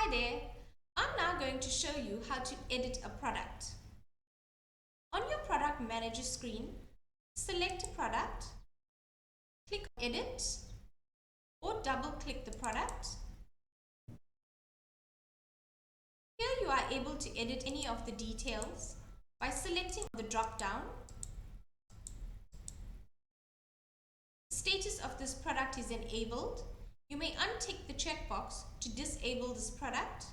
Hi there, I'm now going to show you how to edit a product. On your product manager screen, select a product, click edit or double click the product. Here you are able to edit any of the details by selecting the drop down. The status of this product is enabled. You may untick the checkbox to disable this product.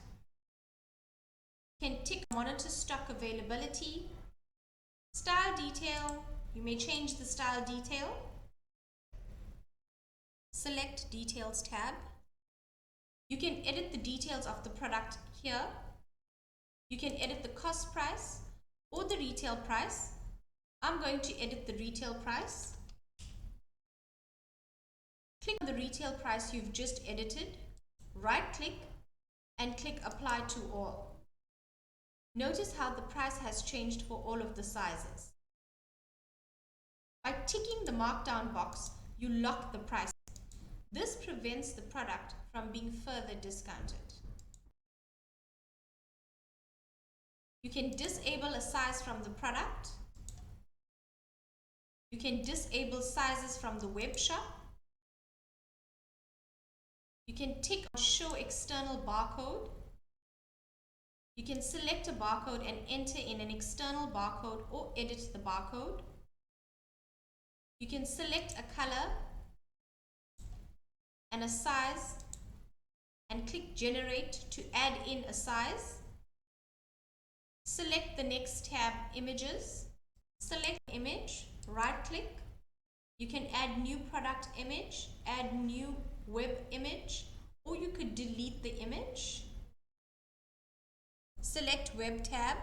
You can tick monitor stock availability, style detail. You may change the style detail. Select details tab. You can edit the details of the product here. You can edit the cost price or the retail price. I'm going to edit the retail price. Click on the retail price you've just edited, right click and click apply to all. Notice how the price has changed for all of the sizes. By ticking the markdown box, you lock the price. This prevents the product from being further discounted. You can disable a size from the product. You can disable sizes from the web shop. You can tick on show external barcode. You can select a barcode and enter in an external barcode or edit the barcode. You can select a color and a size and click generate to add in a size. Select the next tab, images. Select image, right click. You can add new product image, add new web image, or you could delete the image. Select web tab.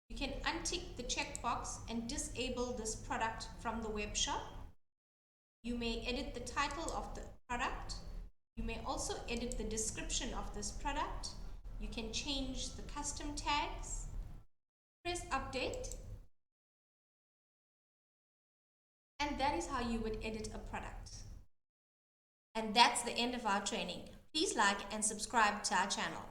You can untick the checkbox and disable this product from the web shop. You may edit the title of the product. You may also edit the description of this product. You can change the custom tags. Press update. And that is how you would edit a product. And that's the end of our training. Please like and subscribe to our channel.